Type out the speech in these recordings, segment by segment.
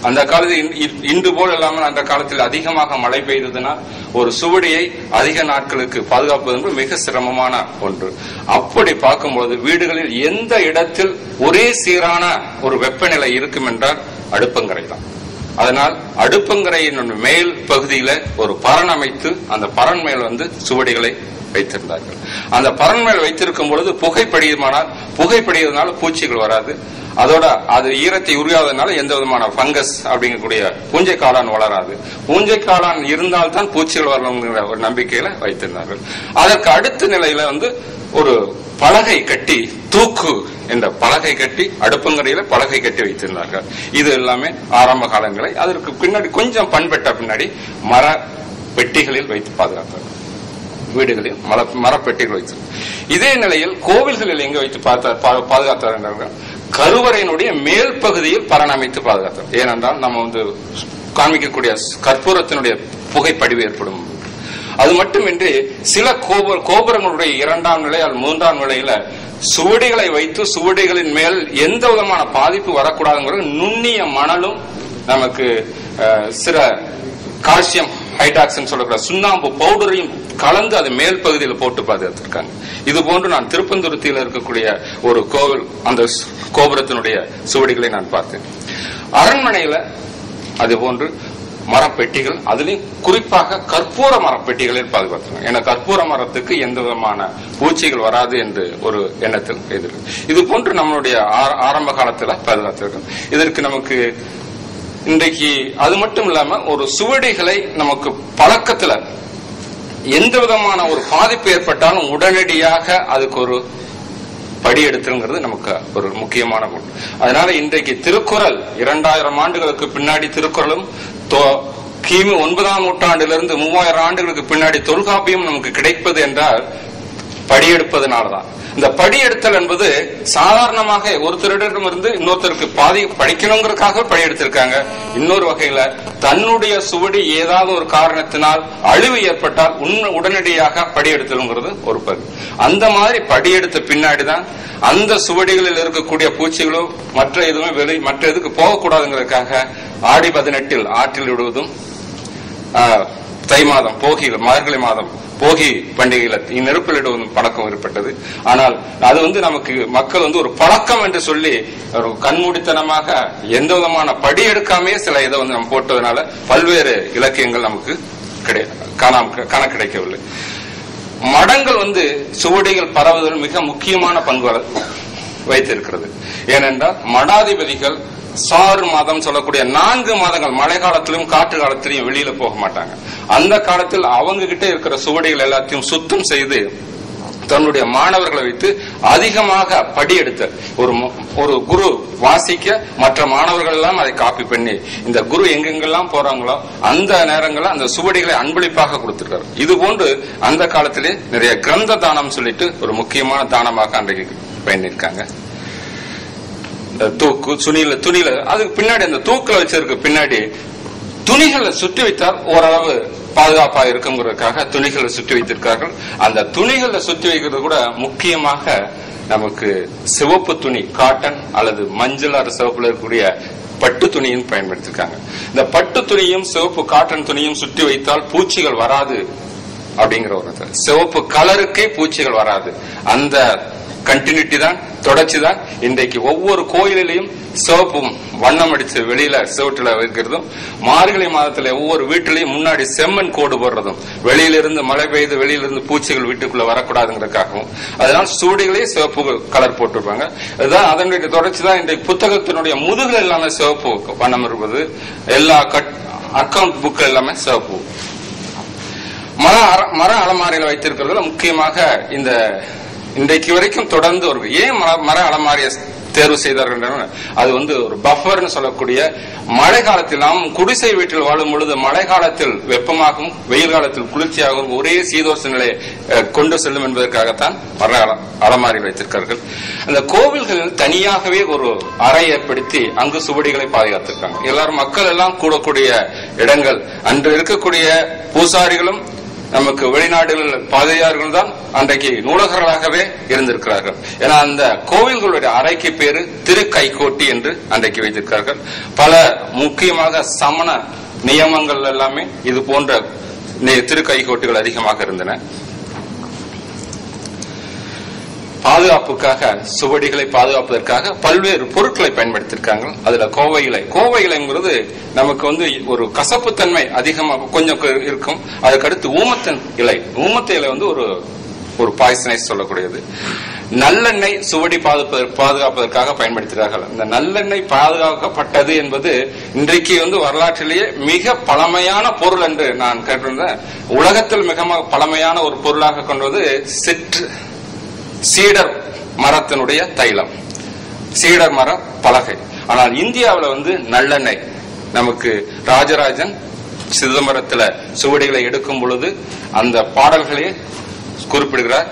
அந்த காலத்தில் இன்று போல் இல்லாமல் அந்த காலத்தில் அதிகமாக மழை பெய்ததுனால் ஒரு சுவடியை அதிக நாட்களுக்கு பாதுகாப்பது என்பது மிக சிரமமான ஒன்று. அப்படி பார்க்கும்போது வீடுகளில் எந்த இடத்தில் ஒரே சீரான ஒரு வெப்பநிலை இருக்கும் என்றால் அடுப்பங்கரை தான். அதனால் அடுப்பங்கரையின் மேல் பகுதியில ஒரு பரண் அமைத்து அந்த பரண் மேல் சுவடிகளை வைத்திருந்தார்கள். அந்த பரண் மேல் வைத்திருக்கும் பொழுது புகைப்படியதுனால பூச்சிகள் வராது. அதோட அது ஈரத்தை உரியாததுனால எந்த விதமான பங்கஸ் அப்படிங்கக்கூடிய பூஞ்சை காளான் வளராது. பூஞ்சை காளான் இருந்தால்தான் பூச்சிகள் வரணுங்கிற ஒரு நம்பிக்கையில வைத்திருந்தார்கள். அதற்கு அடுத்த நிலையில ஒரு பலகை கட்டி, தூக்கு என்ற பலகை கட்டி அடுப்பங்கரையில பலகை கட்டி வைத்திருந்தார்கள். இது எல்லாமே ஆரம்ப காலங்களை. அதற்கு பின்னாடி கொஞ்சம் பண்பெட்ட பின்னாடி மர பெட்டிகளில் வைத்து பாதுகாத்தார்கள். வீடுகளில் மரப்பெட்டிகள் வைத்து இதே நிலையில் கோவில்களில் எங்க வைத்து பாதுகாத்தார்கள்? கருவறையினுடைய மேல் பகுதியில் பராமரித்து பாதுகாத்தார். ஏனென்றால் நம்ம காண்பிக்கக்கூடிய கற்பூரத்தினுடைய புகைப்படிவு ஏற்படும். அது மட்டுமின்றி சில கோபுரங்களுடைய 2ஆம் நிலை அல்லது 3ஆம் நிலையில சுவடிகளை வைத்து சுவடிகளின் மேல் எந்த விதமான பாதிப்பு வரக்கூடாதுங்கிற நுண்ணிய மணலும் நமக்கு சில கால்சியம் ஹைட்ராக்சன் சொல்லக்கூடிய சுண்ணாம்பு பவுடரையும் கலந்து அது மேல் பகுதியில் போட்டு பாதுகாத்திருக்காங்க. இது போன்று நான் திருப்பந்துருத்தியில் இருக்கக்கூடிய ஒரு கோவில் அந்த கோபுரத்தினுடைய சுவடிகளை நான் பார்த்தேன். அரண்மனையில அது போன்று மரப்பெட்டிகள், அதுலயும் குறிப்பாக கற்பூர மரப்பெட்டிகளில் பாதுகாத்தாங்க. ஏன்னா கற்பூர மரத்துக்கு எந்த விதமான பூச்சிகள் வராது என்று ஒரு எண்ணத்தில் எதிர்க்கு. இது போன்று நம்மளுடைய ஆரம்ப காலத்துல பாதுகாத்திருக்கோம். இதற்கு நமக்கு இன்றைக்கு அது மட்டும் இல்லாம ஒரு சுவடிகளை நமக்கு பழக்கத்துல எந்த விதமான ஒரு பாதிப்பு ஏற்பட்டாலும் உடனடியாக அதுக்கு ஒரு படி எடுத்துங்கிறது நமக்கு ஒரு முக்கியமான ஒன்று. அதனால இன்றைக்கு திருக்குறள் 2000 ஆண்டுகளுக்கு பின்னாடி திருக்குறளும் கிமு 9ஆம் நூற்றாண்டிலிருந்து 3000 ஆண்டுகளுக்கு பின்னாடி தொல்காப்பியம் நமக்கு கிடைப்பது என்றால் படியெடுப்பதனாலதான். இந்த படியெடுத்தல் என்பது சாதாரணமாக ஒருத்தரிடமிருந்து இன்னொருத்தருக்கு பாதி படிக்கணுங்கிறதுக்காக படியெடுத்திருக்காங்க. இன்னொரு வகையில தன்னுடைய சுவடி ஏதாவது ஒரு காரணத்தினால் அழிவு ஏற்பட்டால் உடனடியாக படியெடுத்தலுங்கிறது ஒரு பகுதி. அந்த மாதிரி படியெடுத்த பின்னாடிதான் அந்த சுவடிகளில் இருக்கக்கூடிய பூச்சிகளோ மற்ற எதுவுமே மற்ற எதுக்கு போகக்கூடாதுங்கிறதுக்காக ஆடி 18 ஆற்றில் விடுவதும், தை மாதம் போகியில் மார்கழி மாதம் போகி பண்டிகையில நெருப்பிலிடுவதும் பழக்கம் ஏற்பட்டது. ஆனால் அது நமக்கு மக்கள் ஒரு பழக்கம் என்று சொல்லி ஒரு கண்மூடித்தனமாக எந்த விதமான படி எடுக்காமே சில இதை நம்ம போட்டதுனால பல்வேறு இலக்கியங்கள் நமக்கு காண கிடைக்கவில்லை. மடங்கள் சுவடிகள் பரவுதல் மிக முக்கியமான பங்கு வைத்திருக்கிறது. ஏனென்றால் மடாதிபதிகள் 6 மாதம் சொல்லக்கூடிய 4 மாதங்கள் மழை காலத்திலும் காற்று காலத்திலும் வெளியில போக மாட்டாங்க. அந்த காலத்தில் அவங்க கிட்ட இருக்கிற சுவடிகள் எல்லாத்தையும் சுத்தம் செய்து தன்னுடைய மாணவர்களை வைத்து அதிகமாக படி எடுத்த ஒரு குரு வாசிக்க மற்ற மாணவர்கள் எல்லாம் அதை காப்பி பண்ணி இந்த குரு எங்கெங்கெல்லாம் போறாங்களோ அந்த நேரங்களில் அந்த சுவடிகளை அன்பளிப்பாக கொடுத்திருக்காரு. இது போன்று அந்த காலத்திலே நிறைய கிரந்த தானம் சொல்லிட்டு ஒரு முக்கியமான தானமாக அன்றைக்கு பயணிருக்காங்க. தூக்கு துணியில அதுக்கு பின்னாடி அந்த தூக்கில வச்சிருக்க பின்னாடி துணிகளை சுற்றி வைத்தால் ஓரளவு பாதுகாப்பா இருக்குங்கிறதுக்காக துணிகளை சுற்றி வைத்திருக்கார்கள். அந்த துணிகளை சுற்றி வைக்கிறது கூட முக்கியமாக நமக்கு சிவப்பு துணி, காட்டன் அல்லது மஞ்சள் சிவப்புல இருக்கக்கூடிய பட்டு துணியும் பயன்படுத்திருக்காங்க. இந்த பட்டு துணியும் சிவப்பு காட்டன் துணியும் சுற்றி வைத்தால் பூச்சிகள் வராது அப்படிங்கிற ஒரு சிவப்பு கலருக்கே பூச்சிகள் வராது. அந்த கண்டினியூட்டி தான், தொடர்ச்சி தான் இன்றைக்கு ஒவ்வொரு கோயிலையும் சிவப்பும் வண்ணம் அடிச்சு வெளியில சிவட்டுல வைக்கிறதும், மார்கழி மாதத்துல ஒவ்வொரு வீட்டிலையும் முன்னாடி செம்மண் கோடு போடுறதும், வெளியிலிருந்து மழை பெய்து வெளியிலிருந்து பூச்சிகள் வீட்டுக்குள்ள வரக்கூடாதுங்கிறதுக்காகவும் அதனால சூடிகளே சிவப்பு கலர் போட்டிருப்பாங்க. அதுதான் அதனுடைய தொடர்ச்சி தான் இன்றைக்கு புத்தகத்தினுடைய முதுகுல எல்லாமே சிவப்பு வண்ணம் இருப்பது, எல்லா அக்கவுண்ட் புக் எல்லாமே சிவப்பு. மர அலமாரியில வைத்திருக்கிறதுல முக்கியமாக இந்த இன்றைக்கு வரைக்கும் தொடர்ந்து ஏன் மர அலமாரியை தேர்வு செய்தார்கள்? அது ஒரு பஃபர்னு சொல்லக்கூடிய மழை காலத்தில் நாம் குடிசை வீட்டில் வாழும் பொழுது மழை காலத்தில் வெப்பமாகவும் வெயில் காலத்தில் குளிர்ச்சியாகவும் ஒரே சீதோஷ நிலையை கொண்டு செல்லும் என்பதற்காகத்தான் மர அலமாரி வைத்திருக்கார்கள். அந்த கோவில்களில் தனியாகவே ஒரு அறை ஏற்படுத்தி அங்கு சுவடிகளை பாதுகாத்திருக்காங்க. எல்லாரும் மக்கள் எல்லாம் கூடக்கூடிய இடங்கள், அன்று இருக்கக்கூடிய பூசாரிகளும் நமக்கு வெளிநாடுகளில் பாதிரியார்கள் தான் அன்றைக்கு நூலகர்களாகவே இருந்திருக்கிறார்கள். ஏன்னா அந்த கோவில்களுடைய அறைக்கு பேரு திருக்கைக்கோட்டி என்று அன்றைக்கு வைத்திருக்கிறார்கள். பல முக்கியமாக சமண நியமங்கள் எல்லாமே இது போன்ற திருக்கைக்கோட்டுகள் அதிகமாக இருந்தன. பாதுகாப்புக்காக, சுவடிகளை பாதுகாப்பதற்காக பல்வேறு பொருட்களை பயன்படுத்தியிருக்காங்க. அதுல கோவையிலைங்கிறது நமக்கு ஒரு கசப்புத்தன்மை அதிகமாக கொஞ்சம் இருக்கும். அதுக்கடுத்து ஊமத்த இலை ஒரு பாய்சனைஸ் சொல்லக்கூடியது. நல்லெண்ணெய் சுவடி பாதுகாப்பதற்காக பயன்படுத்துகிறார்கள். இந்த நல்லெண்ணெய் பாதுகாக்கப்பட்டது என்பது இன்றைக்கு வரலாற்றிலேயே மிக பழமையான பொருள் என்று நான் கேட்டிருந்தேன். உலகத்தில் மிக பழமையான ஒரு பொருளாக கொண்டது சீடர் மரத்தினுடைய தைலம், சீடர் மர பலகை. ஆனால் இந்தியாவில் நல்லெண்ணெய் நமக்கு ராஜராஜன் சிதம்பரத்துல சுவடிகளை எடுக்கும் பொழுது அந்த பாடல்களே குறிப்பிடுகிறார்.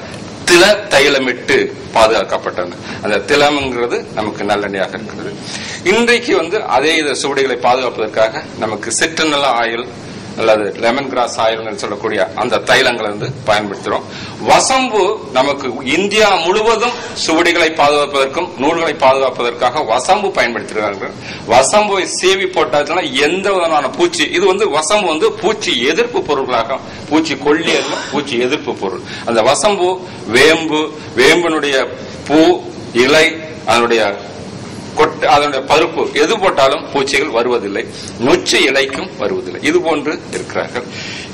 தில தைலமிட்டு பாதுகாக்கப்பட்டன. அந்த திலம்ங்கிறது நமக்கு நல்லெண்ணெயாக இருக்கிறது. இன்றைக்கு அதே சுவடிகளை பாதுகாப்பதற்காக நமக்கு சிட்ரனல் ஆயில் அல்லது லெமன் கிராஸ் ஆயில் சொல்லக்கூடிய அந்த தைலங்களை பயன்படுத்துறோம். வசம்பு நமக்கு இந்தியா முழுவதும் சுவடிகளை பாதுகாப்பதற்கும் நூல்களை பாதுகாப்பதற்காக வசம்பு பயன்படுத்துகிறார்கள். வசம்பை சீவி போட்டதுனால எந்த விதமான பூச்சி, இது வசம்பு பூச்சி எதிர்ப்பு பொருட்களாக, பூச்சி கொல்லியல்ல, பூச்சி எதிர்ப்பு பொருள். அந்த வசம்பு, வேம்பினுடைய பூ, இலை, அதனுடைய பருப்பு எது போட்டாலும் பூச்சிகள் வருவதில்லை. நொச்சி இலைக்கும் வருவதில்லை. இது போன்று இருக்கிறார்கள்.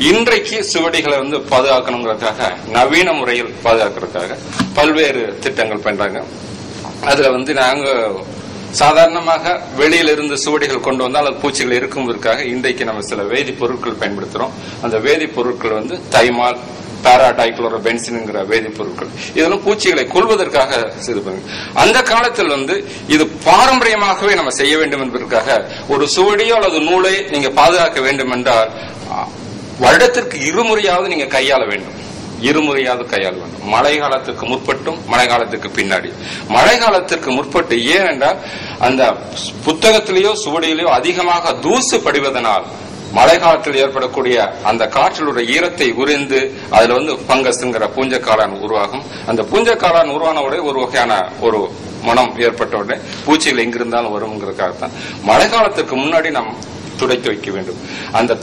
இன்றைக்கு சுவடிகளை பாதுகாக்கணுங்கிறதுக்காக, நவீன முறையில் பாதுகாக்கிறதுக்காக பல்வேறு திட்டங்கள் பண்றாங்க. அதுல நாங்க சாதாரணமாக வெளியிலிருந்து சுவடிகள் கொண்டு வந்தால் அது பூச்சிகள் இருக்கும்பதற்காக இன்றைக்கு நம்ம சில வேதிப்பொருட்கள் பயன்படுத்துறோம். அந்த வேதிப்பொருட்கள் தைமால், பாராடைக்ளோரோபென்சின்ங்கிற வேதிப்பொருட்கள். இதெல்லாம் பூச்சிகளை கொல்வதற்காக செய்து. அந்த காலத்தில் இது பாரம்பரியமாகவே நம்ம செய்ய வேண்டும் என்பதற்காக ஒரு சுவடியோ அல்லது நூலை நீங்க பாதுகாக்க வேண்டும் என்றால் வருடத்திற்கு இருமுறையாவது நீங்க கையாள வேண்டும். மழை காலத்துக்கு முற்பட்டும் மழை காலத்துக்கு பின்னாடி. மழை காலத்திற்கு முற்பட்டு ஏனென்றால் அந்த புத்தகத்திலேயோ சுவடியிலேயோ அதிகமாக தூசு படிவதனால் மழை காலத்தில் ஏற்படக்கூடிய அந்த காற்றிலுடைய ஈரத்தை உறிந்து அதுல பங்கஸ்ங்கிற பூஞ்சக்காளான் உருவாகும். அந்த பூஞ்சக்காளான் உருவான உடனே ஒரு வகையான ஒரு மனம் ஏற்பட்ட உடனே பூச்சிகள் எங்கிருந்தாலும் வரும்ங்கிறதுக்காகத்தான் மழை காலத்துக்கு முன்னாடி நாம் துடைத்து வைக்க வேண்டும். அந்த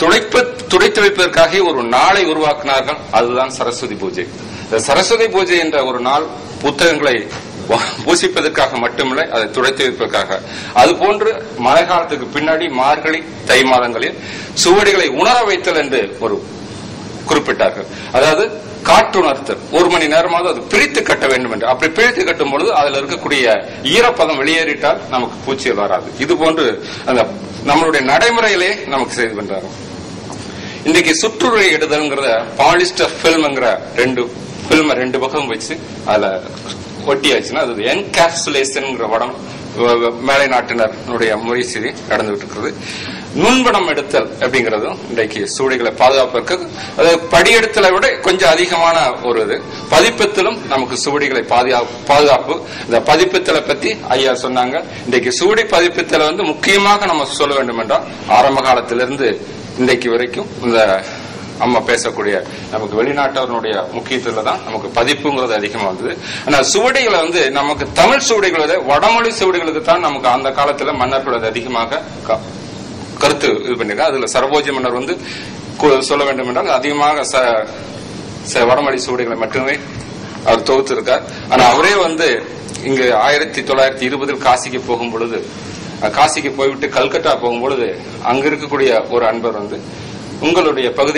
துடைத்து வைப்பதற்காக ஒரு நாளை உருவாக்கினார்கள். அதுதான் சரஸ்வதி பூஜை. இந்த சரஸ்வதி பூஜை என்ற ஒரு நாள் புத்தகங்களை பூசிப்பதற்காக மட்டுமில்லை, அதை துடைத்து வைப்பதற்காக. அதுபோன்று மழை காலத்துக்கு பின்னாடி மார்கழி, தை மாதங்களில் சுவடிகளை உணர வைத்தல் என்று ஒரு குறிப்பிட்டார்கள். அதாவது காட்டுணர்த்தல், 1 மணி நேரமாவது அது பிரித்து கட்ட வேண்டும் என்று. அப்படி பிரித்து கட்டும் பொழுது அதுல இருக்கக்கூடிய ஈரப்பதம் வெளியேறிட்டால் நமக்கு பூச்சிகள் வராது. இது போன்று அந்த நம்மளுடைய நடைமுறையிலே நமக்கு செய்து பண்றாங்க. இன்றைக்கு சுற்றுரை எடுதல்ங்கிறத பாலிஸ்டர் பிலிம்ங்கிற 2 பக்கம் வச்சு அதுல ஒட்டியாச்சுன்னா அது என்கேப்சுலேஷன் படம் மேலை நாட்டினருடைய முயற்சி நடந்துகிட்டு இருக்கிறது. நுண்படம் எடுத்தல் அப்படிங்கறதும் இன்றைக்கு சுவடிகளை பாதுகாப்பதற்கு, அது படியெடுத்தலை விட கொஞ்சம் அதிகமான ஒரு இது. பதிப்பத்திலும் நமக்கு சுவடிகளை பாதுகாப்பு. இந்த பதிப்பத்தலை பத்தி ஐயா சொன்னாங்க. இன்றைக்கு சுவடி பதிப்பத்தலை முக்கியமாக நம்ம சொல்ல வேண்டும் என்றால் ஆரம்ப காலத்திலிருந்து இன்றைக்கு வரைக்கும் இந்த அம்மா பேசக்கூடிய நமக்கு வெளிநாட்டவர்களுடைய முக்கியத்துவத்துல தான் நமக்கு பதிப்புங்கிறது அதிகமா வந்தது. ஆனா சுவடிகளை நமக்கு தமிழ் சுவடிகளை வடமொழி சுவடிகளுக்கு தான் நமக்கு அந்த காலத்துல மன்னர்கள் அதிகமாக கருத்து இது பண்ணிருக்காங்க. அதுல சரபோஜி மன்னர் சொல்ல வேண்டும் என்றால் அதிகமாக வடமொழி சுவடிகளை மட்டுமே அவர் தொகுத்திருக்கார். ஆனா அவரே இங்கு 1920 காசிக்கு போகும் பொழுது, காசிக்கு போய்விட்டு கல்கட்டா போகும் பொழுது அங்க இருக்கக்கூடிய ஒரு அன்பர் உங்களுடைய பகுதியில்